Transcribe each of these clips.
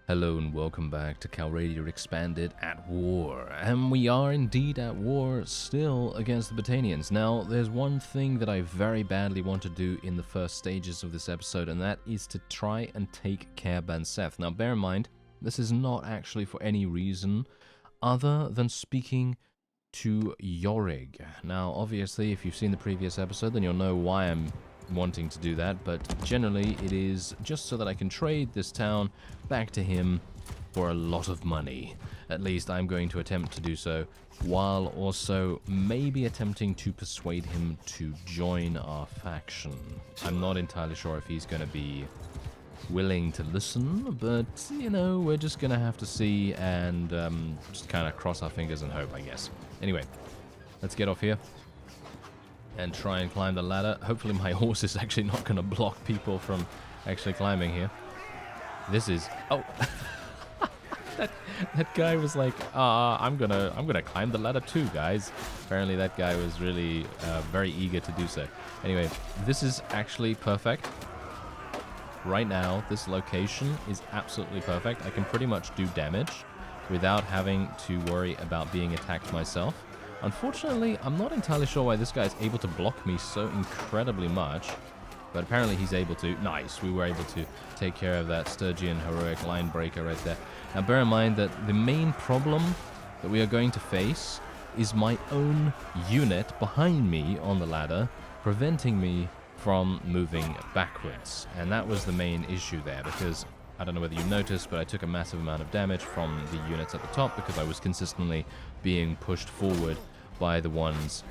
Hello and welcome back to Calradia Expanded at War. And we are indeed at war still against the Botanians. Now, there's one thing that I very badly want to do in the first stages of this episode, and that is to try and take care Banseth. Now, bear in mind, this is not actually for any reason other than speaking to Yorig. Now, obviously, if you've seen the previous episode, then you'll know why I'm wanting to do that, but generally it is just so that I can trade this town back to him for a lot of money. At least I'm going to attempt to do so, while also maybe attempting to persuade him to join our faction. I'm not entirely sure if he's going to be willing to listen, but, you know, we're just going to have to see and just kind of cross our fingers and hope, I guess. Anyway, let's get off here and try and climb the ladder. Hopefully my horse is actually not going to block people from actually climbing here. This is... Oh! that guy was like, I'm gonna climb the ladder too, guys. Apparently that guy was really very eager to do so. Anyway, this is actually perfect. Right now, this location is absolutely perfect. I can pretty much do damage without having to worry about being attacked myself. Unfortunately, I'm not entirely sure why this guy is able to block me so incredibly much, but apparently he's able to. Nice, we were able to take care of that Sturgeon heroic line breaker right there. Now bear in mind that the main problem that we are going to face is my own unit behind me on the ladder, preventing me from moving backwards. And that was the main issue there, because I don't know whether you noticed, but I took a massive amount of damage from the units at the top because I was consistently being pushed forward by the ones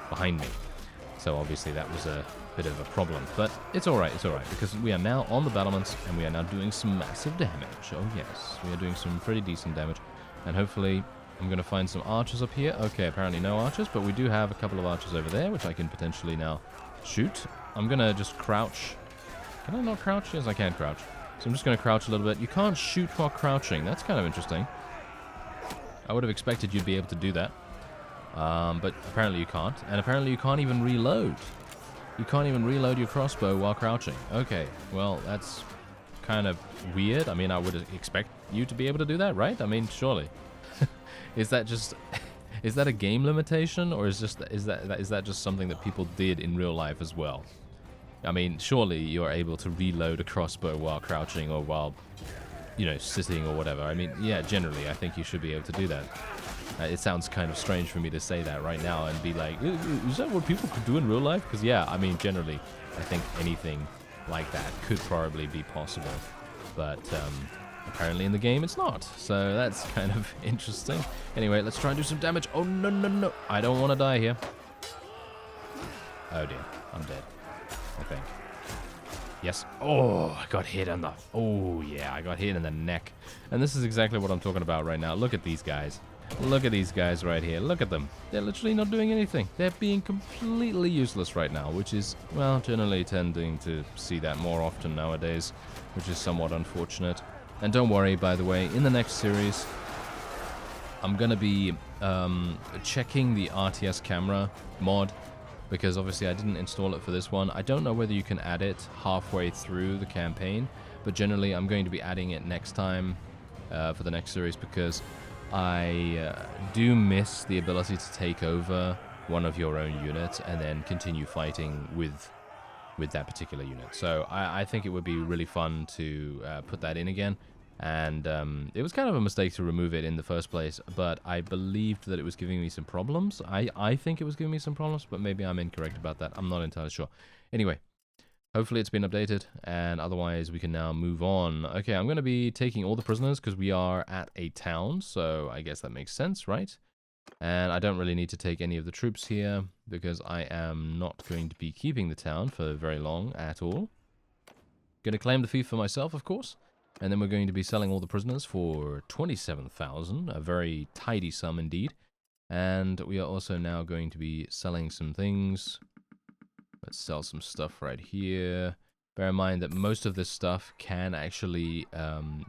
behind me. So obviously that was a bit of a problem, but it's alright, because we are now on the battlements and we are now doing some massive damage. Oh yes, we are doing some pretty decent damage, and hopefully I'm going to find some archers up here. Okay, apparently no archers, but we do have a couple of archers over there, which I can potentially now shoot. I'm going to just crouch. Can I not crouch? Yes, I can crouch. So I'm just going to crouch a little bit. You can't shoot while crouching. That's kind of interesting. I would have expected you'd be able to do that. But apparently you can't. And apparently you can't even reload. You can't even reload your crossbow while crouching. Okay, well, that's kind of weird. I mean, I would expect you to be able to do that, right? I mean, surely. Is that just... Is that a game limitation, or is that just something that people did in real life as well? I mean, surely you're able to reload a crossbow while crouching or while, you know, sitting or whatever. I mean, yeah, generally, I think you should be able to do that. It sounds kind of strange for me to say that right now and be like, is that what people could do in real life? Because, yeah, I mean, generally, I think anything like that could probably be possible. But apparently in the game, it's not. So that's kind of interesting. Anyway, let's try and do some damage. Oh, no, no, no. I don't want to die here. Oh, dear. I'm dead, I think. Yes. Oh, I got hit on the... Oh, yeah, I got hit in the neck. And this is exactly what I'm talking about right now. Look at these guys. Look at these guys right here. Look at them. They're literally not doing anything. They're being completely useless right now, which is, well, generally tending to see that more often nowadays, which is somewhat unfortunate. And don't worry, by the way, in the next series, I'm going to be checking the RTS camera mod, because obviously I didn't install it for this one. I don't know whether you can add it halfway through the campaign, but generally I'm going to be adding it next time for the next series, because I do miss the ability to take over one of your own units and then continue fighting with that particular unit. So I think it would be really fun to put that in again. And it was kind of a mistake to remove it in the first place, but I believed that it was giving me some problems. I think it was giving me some problems, but maybe I'm incorrect about that. I'm not entirely sure. Anyway, hopefully it's been updated, and otherwise we can now move on. Okay, I'm going to be taking all the prisoners because we are at a town, so I guess that makes sense, right? And I don't really need to take any of the troops here because I am not going to be keeping the town for very long at all. Going to claim the fief for myself, of course. And then we're going to be selling all the prisoners for 27,000, a very tidy sum indeed. And we are also now going to be selling some things. Let's sell some stuff right here. Bear in mind that most of this stuff can actually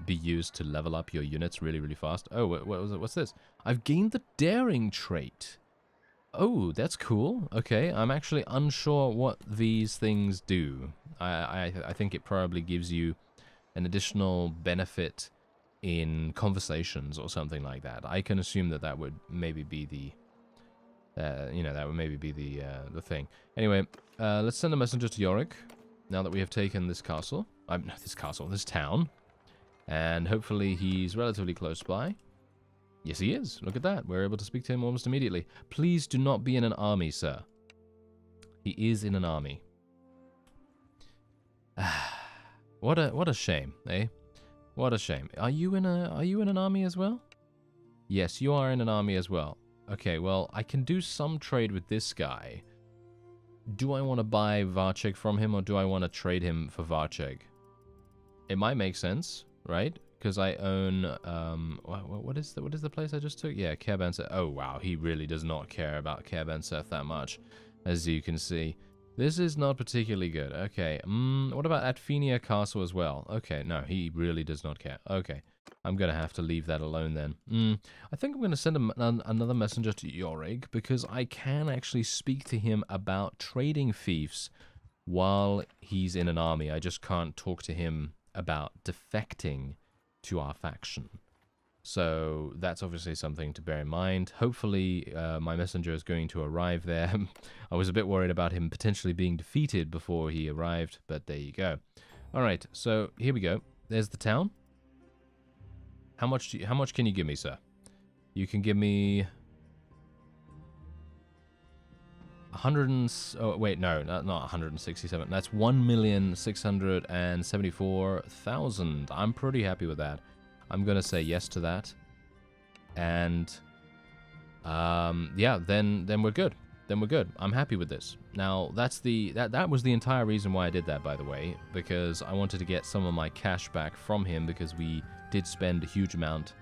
be used to level up your units really, really fast. Oh, what was it? What's this? I've gained the daring trait. Oh, that's cool. Okay, I'm actually unsure what these things do. I think it probably gives you an additional benefit in conversations or something like that. I can assume that that would maybe be the, that would maybe be the thing. Anyway, let's send a messenger to Yorig, now that we have taken this castle. This town. And hopefully he's relatively close by. Yes, he is. Look at that. We're able to speak to him almost immediately. Please do not be in an army, sir. He is in an army. What a shame, eh? What a shame. Are you in an army as well? Yes, you are in an army as well. Okay, well, I can do some trade with this guy. Do I want to buy Varcheg from him, or do I want to trade him for Varcheg? It might make sense, right? Because I own, what is the place I just took? Yeah, Kerbanseth. Oh, wow, he really does not care about Kerbanseth that much, as you can see. This is not particularly good. Okay, what about Atfenia Castle as well? Okay, no, he really does not care. Okay, I'm going to have to leave that alone then. I think I'm going to send another messenger to Yorig, because I can actually speak to him about trading fiefs while he's in an army. I just can't talk to him about defecting to our faction. So that's obviously something to bear in mind. Hopefully my messenger is going to arrive there. I was a bit worried about him potentially being defeated before he arrived, but there you go. Alright, so here we go. There's the town. How much can you give me, sir? You can give me 100 and... Oh, wait, no, not 167. That's 1,674,000. I'm pretty happy with that. I'm going to say yes to that. And, yeah, then we're good. Then we're good. I'm happy with this. Now, that was the entire reason why I did that, by the way, because I wanted to get some of my cash back from him, because we did spend a huge amount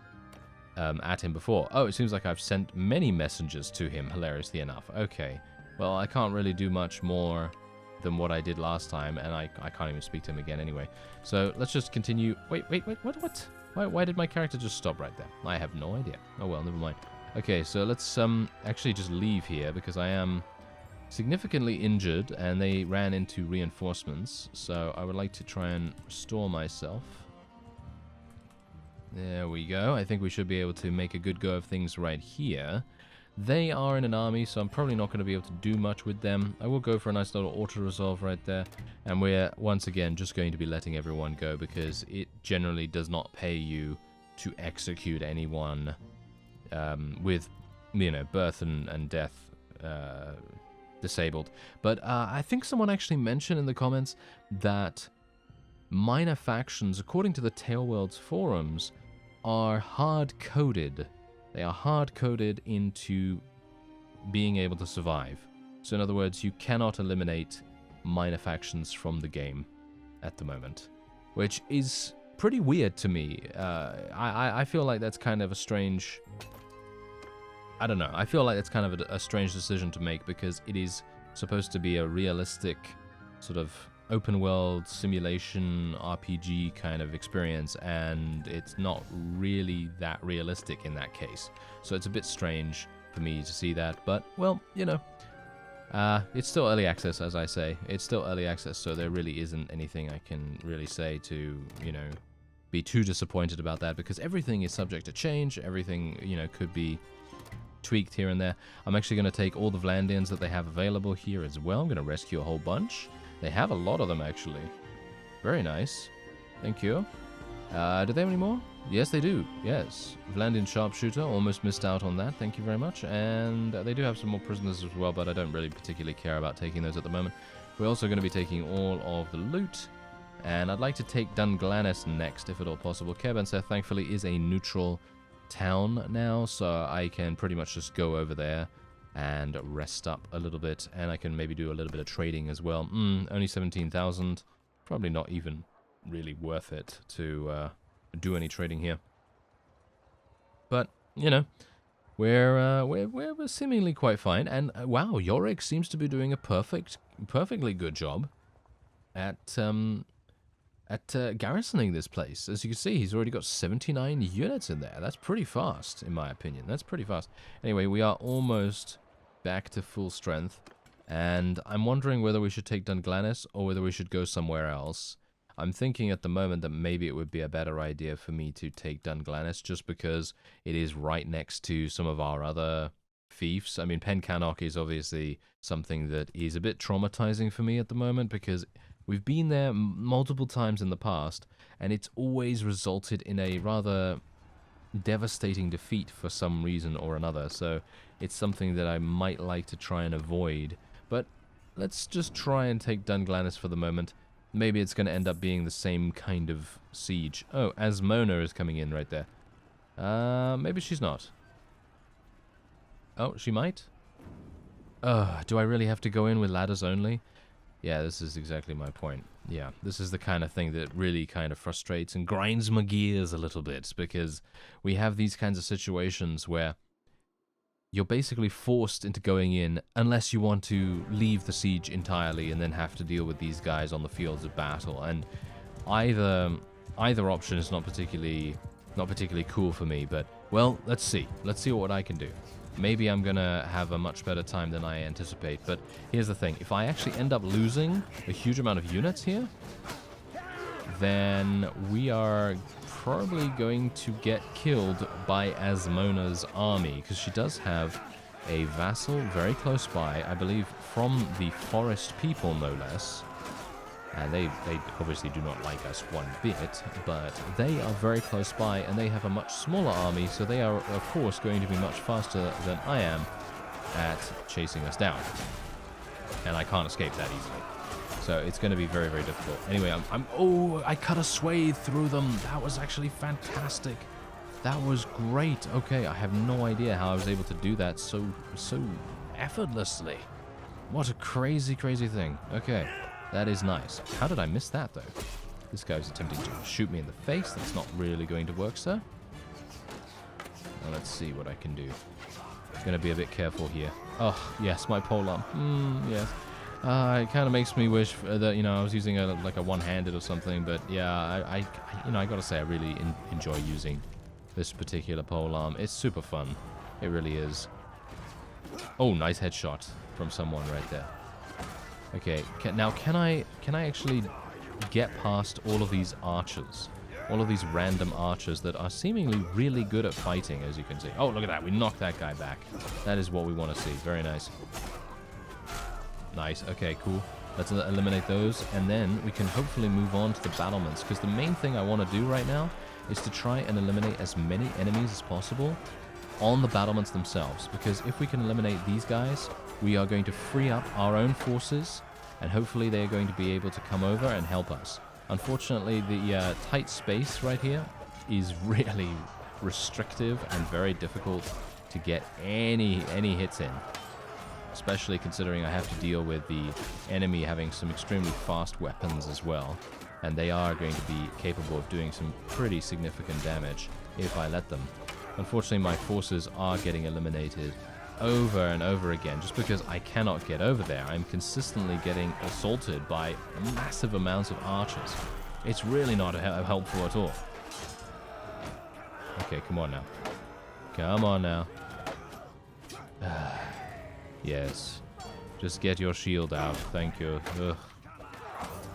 at him before. Oh, it seems like I've sent many messengers to him, hilariously enough. Okay. Well, I can't really do much more than what I did last time, and I can't even speak to him again anyway. So let's just continue. Wait, what? Why did my character just stop right there? I have no idea. Oh well, never mind. Okay, so let's actually just leave here, because I am significantly injured, and they ran into reinforcements, so I would like to try and restore myself. There we go. I think we should be able to make a good go of things right here. They are in an army, so I'm probably not going to be able to do much with them. I will go for a nice little auto-resolve right there. And we're, once again, just going to be letting everyone go, because it generally does not pay you to execute anyone with, birth and death disabled. But I think someone actually mentioned in the comments that minor factions, according to the Tailworld's forums, are hard-coded. They are hard-coded into being able to survive. So in other words, you cannot eliminate minor factions from the game at the moment, which is pretty weird to me. I feel like that's kind of a strange... I don't know. I feel like that's kind of a strange decision to make, because it is supposed to be a realistic sort of open world simulation RPG kind of experience, and it's not really that realistic in that case. So it's a bit strange for me to see that, but well, it's still early access, as I say. It's still early access, so there really isn't anything I can really say to, be too disappointed about that, because everything is subject to change. Everything, could be tweaked here and there. I'm actually going to take all the Vlandians that they have available here as well. I'm going to rescue a whole bunch. They have a lot of them, actually. Very nice. Thank you. Do they have any more? Yes, they do. Yes. Vlandian Sharpshooter. Almost missed out on that. Thank you very much. And they do have some more prisoners as well, but I don't really particularly care about taking those at the moment. We're also going to be taking all of the loot. And I'd like to take Dunglanis next, if at all possible. Kerbanseth, thankfully, is a neutral town now, so I can pretty much just go over there and rest up a little bit, and I can maybe do a little bit of trading as well. Only 17,000. Probably not even really worth it to do any trading here. But, we're seemingly quite fine. And wow, Yorig seems to be doing a perfectly good job at garrisoning this place. As you can see, he's already got 79 units in there. That's pretty fast, in my opinion. That's pretty fast. Anyway, we are almost back to full strength, and I'm wondering whether we should take Dunglanis or whether we should go somewhere else. I'm thinking at the moment that maybe it would be a better idea for me to take Dungannon just because it is right next to some of our other fiefs. I mean, Pencannock is obviously something that is a bit traumatizing for me at the moment because we've been there multiple times in the past, and it's always resulted in a rather devastating defeat for some reason or another. So it's something that I might like to try and avoid. But let's just try and take Dungannon for the moment. Maybe it's going to end up being the same kind of siege. Oh, Asmona is coming in right there. Maybe she's not. Oh, she might? Do I really have to go in with ladders only? Yeah, this is exactly my point. Yeah, this is the kind of thing that really kind of frustrates and grinds my gears a little bit, because we have these kinds of situations where you're basically forced into going in unless you want to leave the siege entirely and then have to deal with these guys on the fields of battle. And either option is not particularly cool for me, but well, let's see what I can do. Maybe I'm gonna have a much better time than I anticipate, but here's the thing. If I actually end up losing a huge amount of units here, then we are probably going to get killed by Asmona's army, because she does have a vassal very close by, I believe from the forest people, no less. And they obviously do not like us one bit, but they are very close by, and they have a much smaller army, so they are, of course, going to be much faster than I am at chasing us down. And I can't escape that easily. So it's going to be very, very difficult. Anyway, oh, I cut a swathe through them. That was actually fantastic. That was great. Okay, I have no idea how I was able to do that so effortlessly. What a crazy, crazy thing. Okay. That is nice. How did I miss that, though? This guy was attempting to shoot me in the face. That's not really going to work, sir. Well, let's see what I can do. I'm going to be a bit careful here. Oh, yes, my polearm. Yes. It kind of makes me wish that, I was using like a one-handed or something. But, yeah, I got to say, I really enjoy using this particular polearm. It's super fun. It really is. Oh, nice headshot from someone right there. Okay, now can I actually get past all of these archers? All of these random archers that are seemingly really good at fighting, as you can see. Oh, look at that. We knocked that guy back. That is what we want to see. Very nice. Nice. Okay, cool. Let's eliminate those, and then we can hopefully move on to the battlements, because the main thing I want to do right now is to try and eliminate as many enemies as possible on the battlements themselves, because if we can eliminate these guys, we are going to free up our own forces, and hopefully they are going to be able to come over and help us. Unfortunately, the tight space right here is really restrictive and very difficult to get any hits in, especially considering I have to deal with the enemy having some extremely fast weapons as well, and they are going to be capable of doing some pretty significant damage if I let them. Unfortunately, my forces are getting eliminated over and over again just because I cannot get over there. I'm consistently getting assaulted by massive amounts of archers. It's really not helpful at all. Okay, come on now. Come on now. Yes. Just get your shield out. Thank you. Ugh.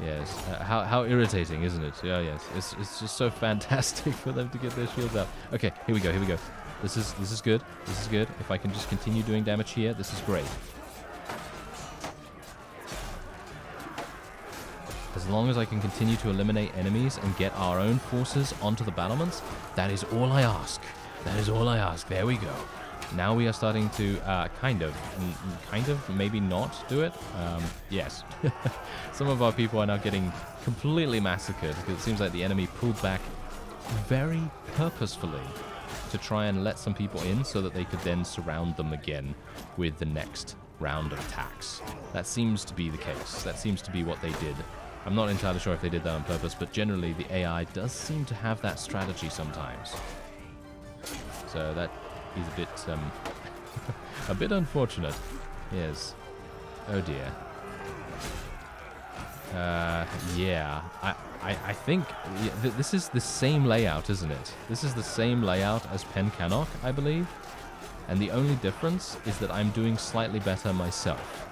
Yes. How irritating, isn't it? Yeah, yes. It's just so fantastic for them to get their shields out. Okay, here we go. This is good. This is good. If I can just continue doing damage here, this is great. As long as I can continue to eliminate enemies and get our own forces onto the battlements, that is all I ask. That is all I ask. There we go. Now we are starting to kind of, maybe not do it. Yes. Some of our people are now getting completely massacred because it seems like the enemy pulled back very purposefully to try and let some people in so that they could then surround them again with the next round of attacks. That seems to be the case. That seems to be what they did. I'm not entirely sure if they did that on purpose, but generally the AI does seem to have that strategy sometimes. So that is a bit, a bit unfortunate. Yes. Oh dear. Yeah. I think this is the same layout, isn't it? This is the same layout as Pencannock, I believe. And the only difference is that I'm doing slightly better myself.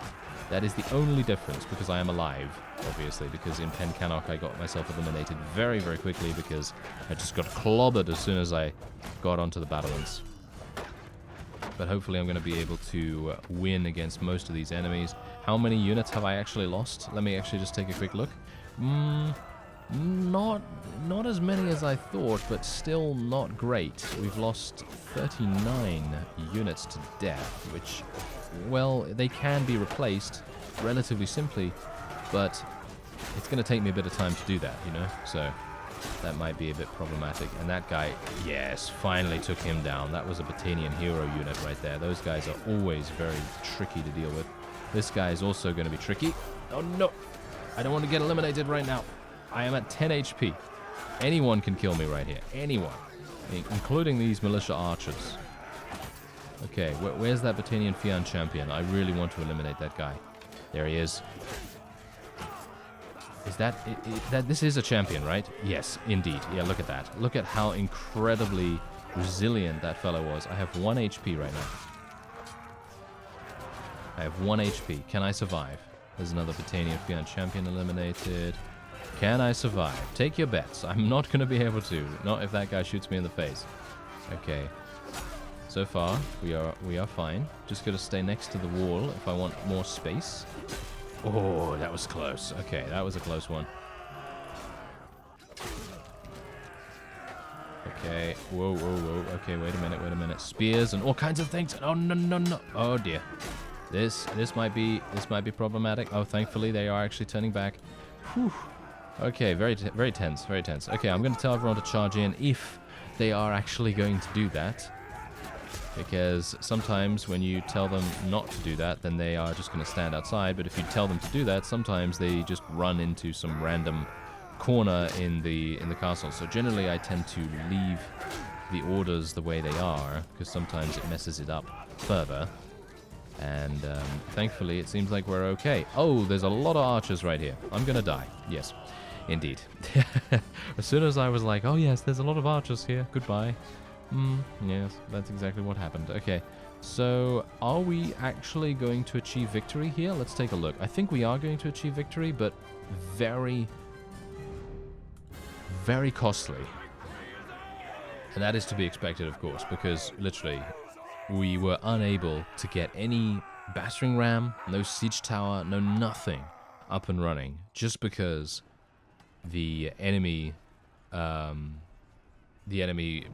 That is the only difference, because I am alive, obviously, because in Pencannock I got myself eliminated very, very quickly because I just got clobbered as soon as I got onto the battlements. But hopefully I'm going to be able to win against most of these enemies. How many units have I actually lost? Let me actually just take a quick look. Not as many as I thought, but still not great. We've lost 39 units to death, which, well, they can be replaced relatively simply, but it's going to take me a bit of time to do that, you know? So that might be a bit problematic. And that guy, yes, finally took him down. That was a Battanian hero unit right there. Those guys are always very tricky to deal with. This guy is also going to be tricky. Oh, no. I don't want to get eliminated right now. I am at 10 HP. Anyone can kill me right here. Anyone. Including these militia archers. Okay, where's that Battanian Fian champion? I really want to eliminate that guy. There he is. Is that... this is a champion, right? Yes, indeed. Yeah, look at that. Look at how incredibly resilient that fellow was. I have 1 HP right now. I have 1 HP. Can I survive? There's another Battanian Fian champion eliminated. Can I survive? Take your bets. I'm not going to be able to. Not if that guy shoots me in the face. Okay. So far, we are fine. Just got to stay next to the wall if I want more space. Oh, that was close. Okay, that was a close one. Okay. Whoa, whoa, whoa. Okay, wait a minute. Spears and all kinds of things. Oh, no, no, no. Oh, dear. This might be problematic. Oh, thankfully, they are actually turning back. Whew. Okay, very tense, very tense. Okay, I'm going to tell everyone to charge in if they are actually going to do that. Because sometimes when you tell them not to do that, then they are just going to stand outside. But if you tell them to do that, sometimes they just run into some random corner in the castle. So generally I tend to leave the orders the way they are, because sometimes it messes it up further. And thankfully it seems like we're okay. Oh, there's a lot of archers right here. I'm going to die. Yes. Indeed. As soon as I was like, oh yes, there's a lot of archers here. Goodbye. Yes, that's exactly what happened. Okay, so are we actually going to achieve victory here? Let's take a look. I think we are going to achieve victory, but very, very costly. And that is to be expected, of course, because literally we were unable to get any battering ram, no siege tower, no nothing up and running, just because the enemy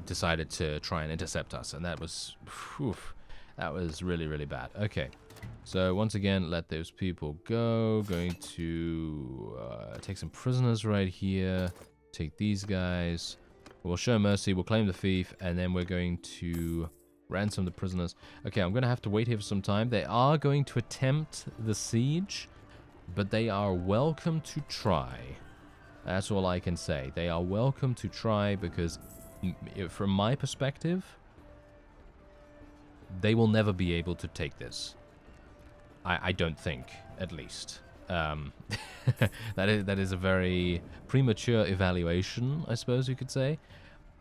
decided to try and intercept us, and that was really, really bad. Okay, so once again, let those people go. Going to take some prisoners right here. Take these guys. We'll show mercy. We'll claim the fief, and then we're going to ransom the prisoners. Okay, I'm going to have to wait here for some time. They are going to attempt the siege, but they are welcome to try. That's all I can say. They are welcome to try because, from my perspective, they will never be able to take this. I don't think, at least. That is a very premature evaluation, I suppose you could say.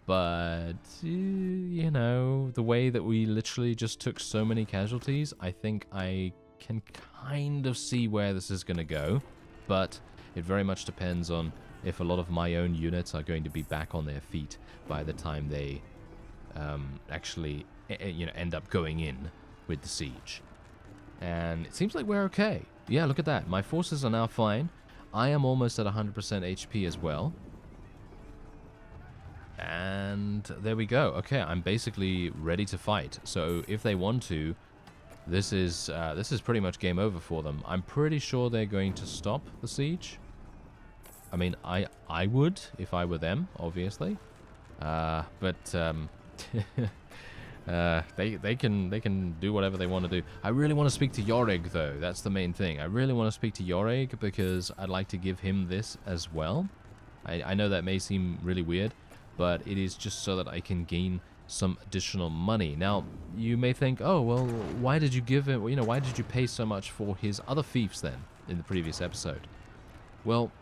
But, you know, the way that we literally just took so many casualties, I think I can kind of see where this is going to go. But it very much depends on if a lot of my own units are going to be back on their feet by the time they actually end up going in with the siege. And it seems like we're okay. Yeah, look at that. My forces are now fine. I am almost at 100% HP as well. And there we go. Okay, I'm basically ready to fight. So if they want to, this is pretty much game over for them. I'm pretty sure they're going to stop the siege. I mean, I would if I were them, obviously, but they can do whatever they want to do. I really want to speak to Yorig, though. That's the main thing. I really want to speak to Yorig because I'd like to give him this as well. I know that may seem really weird, but it is just so that I can gain some additional money. Now, you may think, oh, well, why did you give him? Why did you pay so much for his other fiefs then in the previous episode? Well,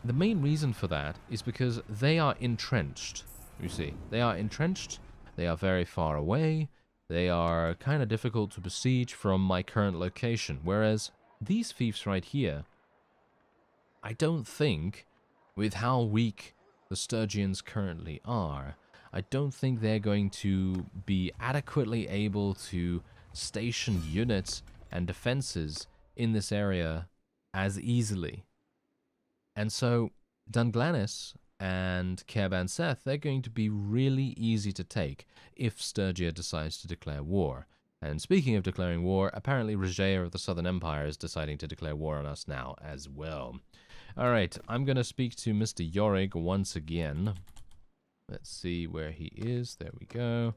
the main reason for that is because they are entrenched, you see. They are entrenched, they are very far away, they are kind of difficult to besiege from my current location, whereas these fiefs right here, I don't think, with how weak the Sturgians currently are, I don't think they're going to be adequately able to station units and defenses in this area as easily. And so Dunglanis and Caerban Seth, they're going to be really easy to take if Sturgia decides to declare war. And speaking of declaring war, apparently Regea of the Southern Empire is deciding to declare war on us now as well. Alright, I'm going to speak to Mr. Yorig once again. Let's see where he is. There we go.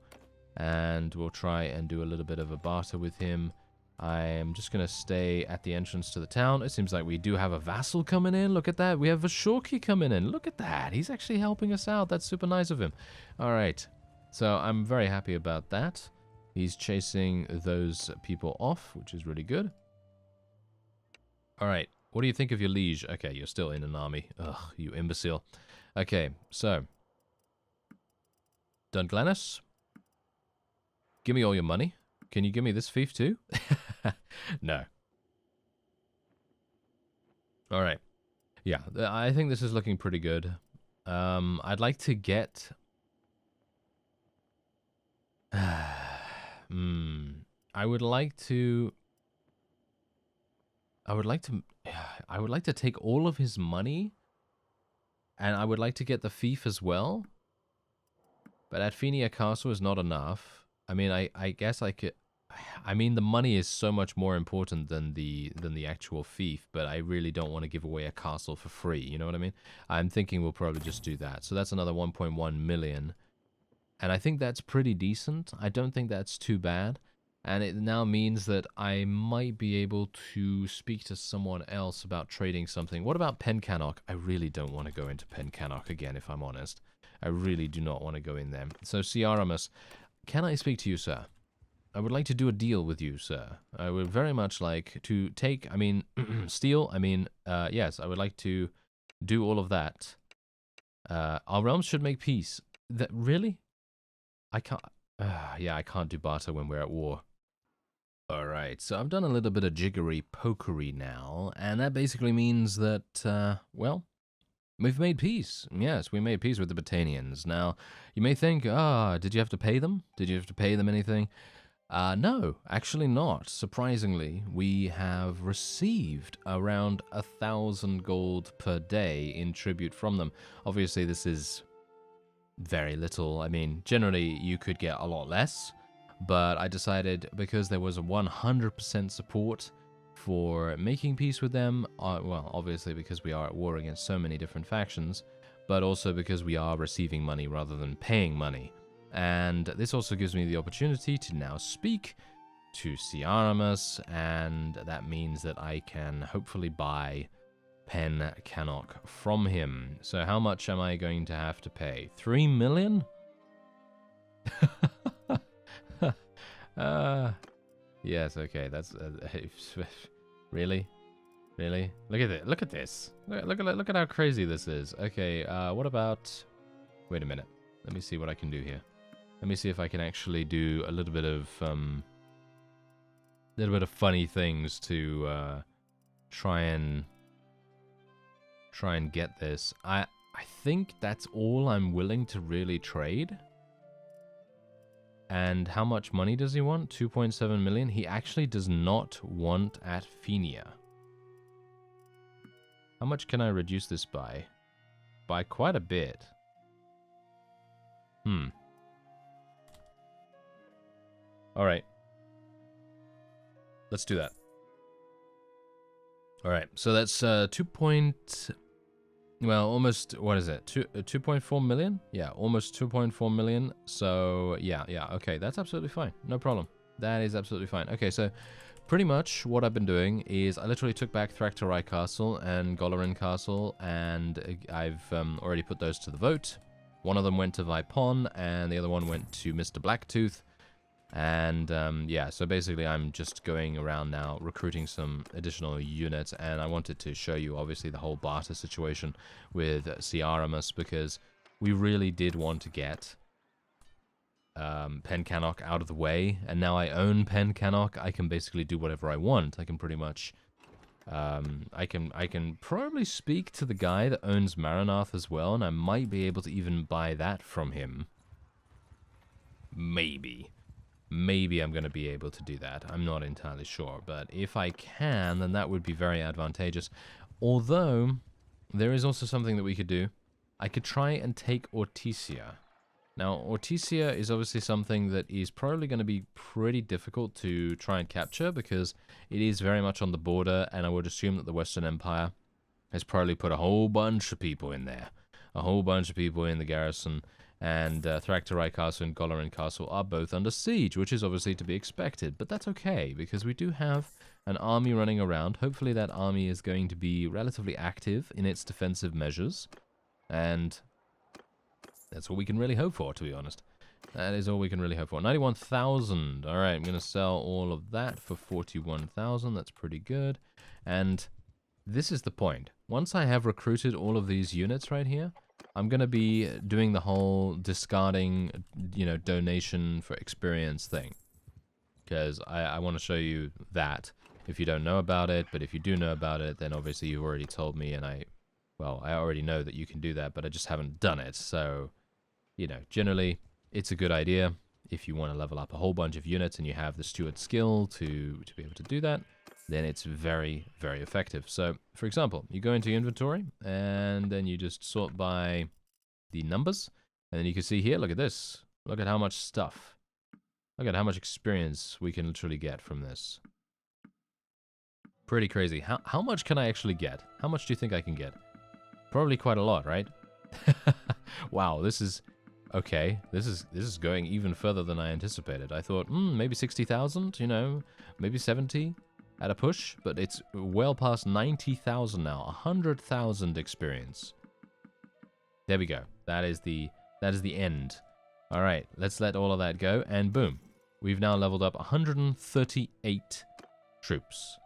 And we'll try and do a little bit of a barter with him. I am just going to stay at the entrance to the town. It seems like we do have a vassal coming in. Look at that. We have Vashorki coming in. Look at that. He's actually helping us out. That's super nice of him. Alright, so I'm very happy about that. He's chasing those people off, which is really good. Alright, what do you think of your liege? Okay, you're still in an army. Ugh, you imbecile. Okay, so. Dunglanis, give me all your money. Can you give me this fief too? No. Alright. Yeah, I think this is looking pretty good. I'd like to get... I would like to take all of his money, and I would like to get the fief as well. But Atfenia Castle is not enough. I mean, I guess I could. I mean, the money is so much more important than the actual fief, but I really don't want to give away a castle for free. You know what I mean? I'm thinking we'll probably just do that. So that's another 1.1 million. And I think that's pretty decent. I don't think that's too bad. And it now means that I might be able to speak to someone else about trading something. What about Pencannock? I really don't want to go into Pencannock again, if I'm honest. I really do not want to go in there. So, Siaramus, can I speak to you, sir? I would like to do a deal with you, sir. I would very much like to take, I mean, steal, I mean, yes, I would like to do all of that. Our realms should make peace. Really? I can't, yeah, I can't do barter when we're at war. Alright, so I've done a little bit of jiggery pokery now, and that basically means that, well, we've made peace. Yes, we made peace with the Botanians. Now, you may think, did you have to pay them? Did you have to pay them anything? No, actually not. Surprisingly, we have received around 1,000 gold per day in tribute from them. Obviously, this is very little. I mean, generally, you could get a lot less, but I decided because there was a 100% support for making peace with them, well, obviously because we are at war against so many different factions, but also because we are receiving money rather than paying money. And this also gives me the opportunity to now speak to Siaramus, and that means that I can hopefully buy Pencannock from him. So how much am I going to have to pay? 3 million? Yes, okay, that's... really? Really? Look at it. Look at this. Look at how crazy this is. Okay, what about... Wait a minute. Let me see what I can do here. Let me see if I can actually do a little bit of funny things to try and get this. I think that's all I'm willing to really trade. And how much money does he want? 2.7 million. He actually does not want Atfenia. How much can I reduce this by? By quite a bit. Alright. Let's do that. Alright, so that's almost, what is it? 2.4 million? Yeah, almost 2.4 million. So, yeah, okay, that's absolutely fine. No problem. That is absolutely fine. Okay, so pretty much what I've been doing is I literally took back Thraktarai Castle and Golorin Castle, and I've already put those to the vote. One of them went to Vipon, and the other one went to Mr. Blacktooth. And yeah, so basically I'm just going around now recruiting some additional units, and I wanted to show you obviously the whole barter situation with Siaramus, because we really did want to get Pencannock out of the way, and now I own Pencannock. I can basically do whatever I want. I can pretty much I can probably speak to the guy that owns Maranath as well, and I might be able to even buy that from him. Maybe. Maybe I'm going to be able to do that. I'm not entirely sure, but if I can, then that would be very advantageous. Although, there is also something that we could do. I could try and take Ortisia. Now, Ortisia is obviously something that is probably going to be pretty difficult to try and capture because it is very much on the border, and I would assume that the Western Empire has probably put a whole bunch of people in there. A whole bunch of people in the garrison, and Thractorai Castle and Golorin Castle are both under siege, which is obviously to be expected, but that's okay because we do have an army running around. Hopefully that army is going to be relatively active in its defensive measures, and that's all we can really hope for, to be honest. That is all we can really hope for. 91,000. All right, I'm going to sell all of that for 41,000. That's pretty good. And this is the point. Once I have recruited all of these units right here, I'm going to be doing the whole discarding, donation for experience thing. Because I want to show you that if you don't know about it. But if you do know about it, then obviously you've already told me, and I already know that you can do that, but I just haven't done it. So, generally, it's a good idea if you want to level up a whole bunch of units and you have the steward skill to be able to do that, then it's very, very effective. So, for example, you go into your inventory, and then you just sort by the numbers, and then you can see here, look at this. Look at how much stuff. Look at how much experience we can literally get from this. Pretty crazy. How much can I actually get? How much do you think I can get? Probably quite a lot, right? Wow, this is okay. This is going even further than I anticipated. I thought, maybe 60,000, maybe 70 at a push, but it's well past 90,000 now. 100,000 experience. There we go. That is the end. All right, let's let all of that go, and boom, we've now leveled up 138 troops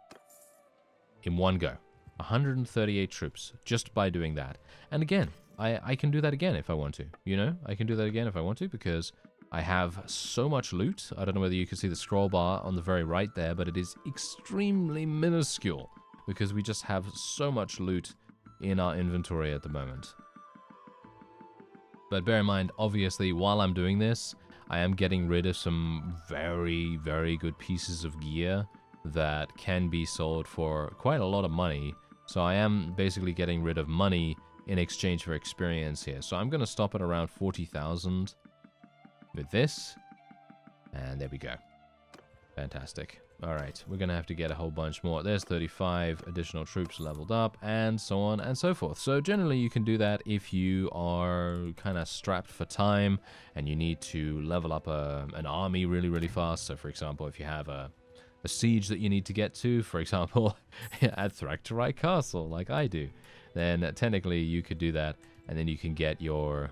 in one go. 138 troops just by doing that. And again, I can do that again if I want to. I can do that again if I want to because I have so much loot. I don't know whether you can see the scroll bar on the very right there, but it is extremely minuscule because we just have so much loot in our inventory at the moment. But bear in mind, obviously, while I'm doing this, I am getting rid of some very, very good pieces of gear that can be sold for quite a lot of money. So I am basically getting rid of money in exchange for experience here. So I'm going to stop at around 40,000 with this. And there we go. Fantastic. All right, we're going to have to get a whole bunch more. There's 35 additional troops leveled up, and so on and so forth. So generally you can do that if you are kind of strapped for time and you need to level up an army really, really fast. So for example, if you have a siege that you need to get to, for example, at Thractorai Castle, like I do, then technically you could do that, and then you can get your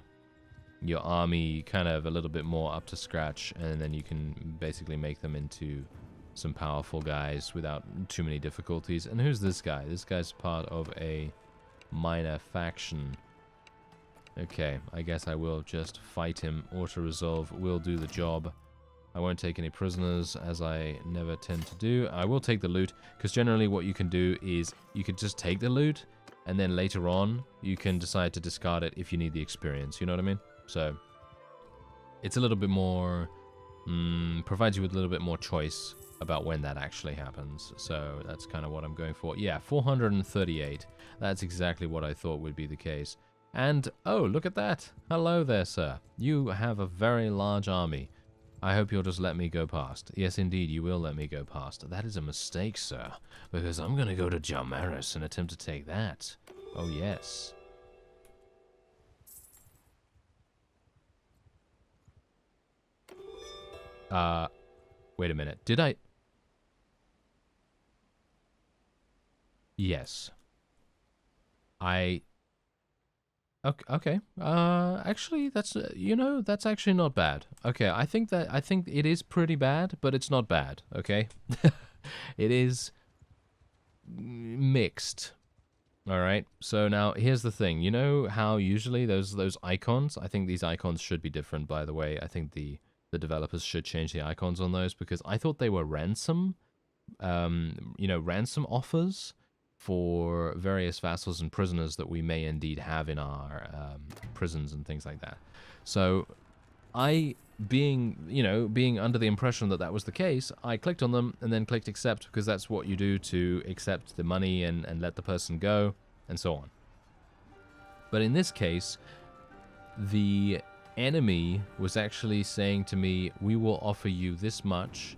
army kind of a little bit more up to scratch, and then you can basically make them into some powerful guys without too many difficulties. And who's this guy? This guy's part of a minor faction. Okay, I guess I will just fight him. Auto-resolve will do the job. I won't take any prisoners, as I never tend to do. I will take the loot, because generally what you can do is you could just take the loot, and then later on you can decide to discard it if you need the experience. You know what I mean? So it's a little bit more, provides you with a little bit more choice about when that actually happens. So that's kind of what I'm going for. Yeah, 438. That's exactly what I thought would be the case. And, oh, look at that. Hello there, sir. You have a very large army. I hope you'll just let me go past. Yes, indeed, you will let me go past. That is a mistake, sir, because I'm going to go to Jalmaris and attempt to take that. Oh, yes. Wait a minute. Did I... Yes. Okay. Actually, that's that's actually not bad. Okay, I think it is pretty bad, but it's not bad. Okay, it is mixed. All right. So now here's the thing. You know how usually those icons? I think these icons should be different. By the way, I think the developers should change the icons on those because I thought they were ransom. Ransom offers. for various vassals and prisoners that we may indeed have in our prisons and things like that. So I, being under the impression that that was the case, I clicked on them and then clicked accept, because that's what you do to accept the money and let the person go, and so on. But in this case, the enemy was actually saying to me, we will offer you this much,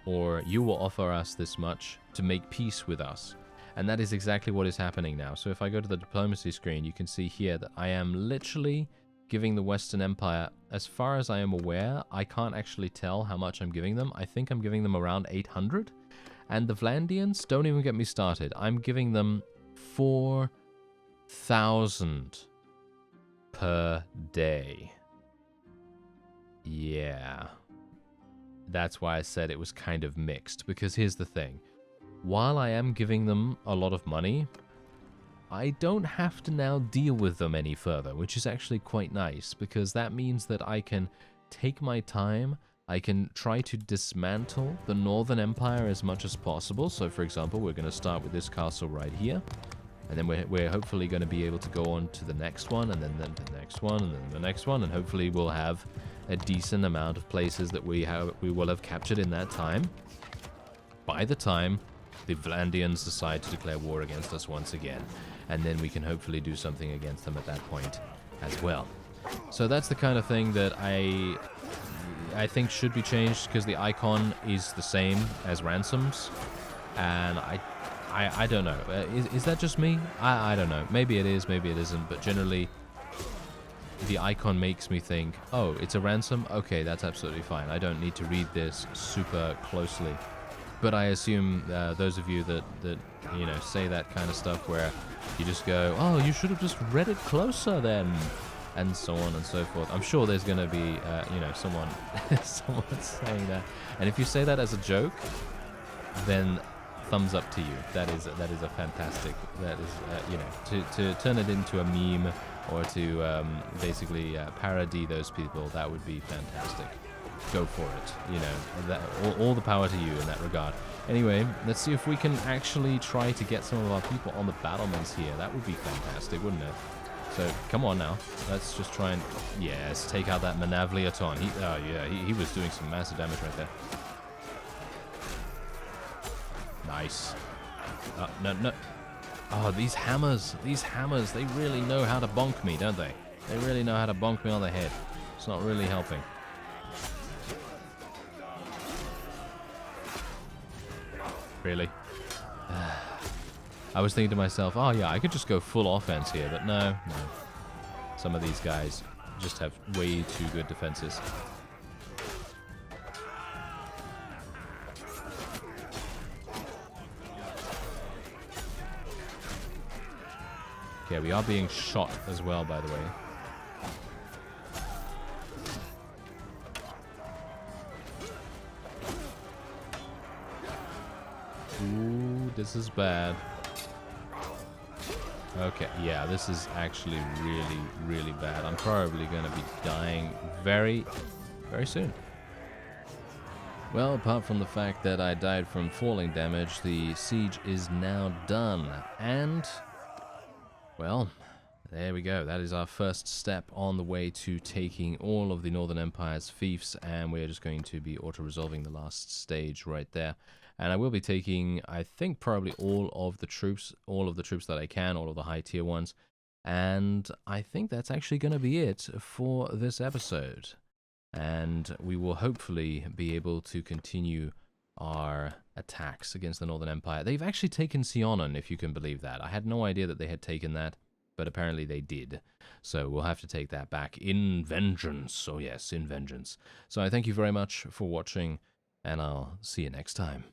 or you will offer us this much to make peace with us. And that is exactly what is happening now. So if I go to the diplomacy screen, you can see here that I am literally giving the Western Empire, as far as I am aware, I can't actually tell how much I'm giving them. I think I'm giving them around 800. And the Vlandians, don't even get me started. I'm giving them 4,000 per day. Yeah. That's why I said it was kind of mixed, because here's the thing. While I am giving them a lot of money, I don't have to now deal with them any further, which is actually quite nice, because that means that I can take my time, I can try to dismantle the Northern Empire as much as possible. So for example, we're going to start with this castle right here, and then we're hopefully going to be able to go on to the next one, and then the next one, and then the next one, and hopefully we'll have a decent amount of places that we will have captured in that time, by the time the Vlandians decide to declare war against us once again. And then we can hopefully do something against them at that point as well. So that's the kind of thing that I think should be changed, because the icon is the same as ransoms, and I don't know. Is that just me? I don't know. Maybe it is, maybe it isn't, but generally the icon makes me think, oh, it's a ransom? Okay, that's absolutely fine. I don't need to read this super closely. But I assume those of you that say that kind of stuff where you just go, oh, you should have just read it closer then, and so on and so forth. I'm sure there's going to be, someone saying that. And if you say that as a joke, then thumbs up to you. That is a fantastic. That is, to turn it into a meme or to basically parody those people, that would be fantastic. Go for it, all the power to you in that regard. Anyway, let's see if we can actually try to get some of our people on the battlements here. That would be fantastic, wouldn't it? So come on now, let's just try and take out that Manavliaton. He was doing some massive damage right there. Nice. No. Oh, these hammers, they really know how to bonk me, don't they? They really know how to bonk me on the head. It's not really helping. Really? I was thinking to myself, oh yeah, I could just go full offense here, but no. Some of these guys just have way too good defenses. Okay, we are being shot as well, by the way. Ooh, this is bad. Okay, yeah, this is actually really, really bad. I'm probably going to be dying very, very soon. Well, apart from the fact that I died from falling damage, the siege is now done. And, well, there we go. That is our first step on the way to taking all of the Northern Empire's fiefs, and we're just going to be auto-resolving the last stage right there. And I will be taking, I think, probably all of the troops that I can, all of the high tier ones. And I think that's actually going to be it for this episode. And we will hopefully be able to continue our attacks against the Northern Empire. They've actually taken Sionon, if you can believe that. I had no idea that they had taken that, but apparently they did. So we'll have to take that back in vengeance. Oh yes, in vengeance. So I thank you very much for watching, and I'll see you next time.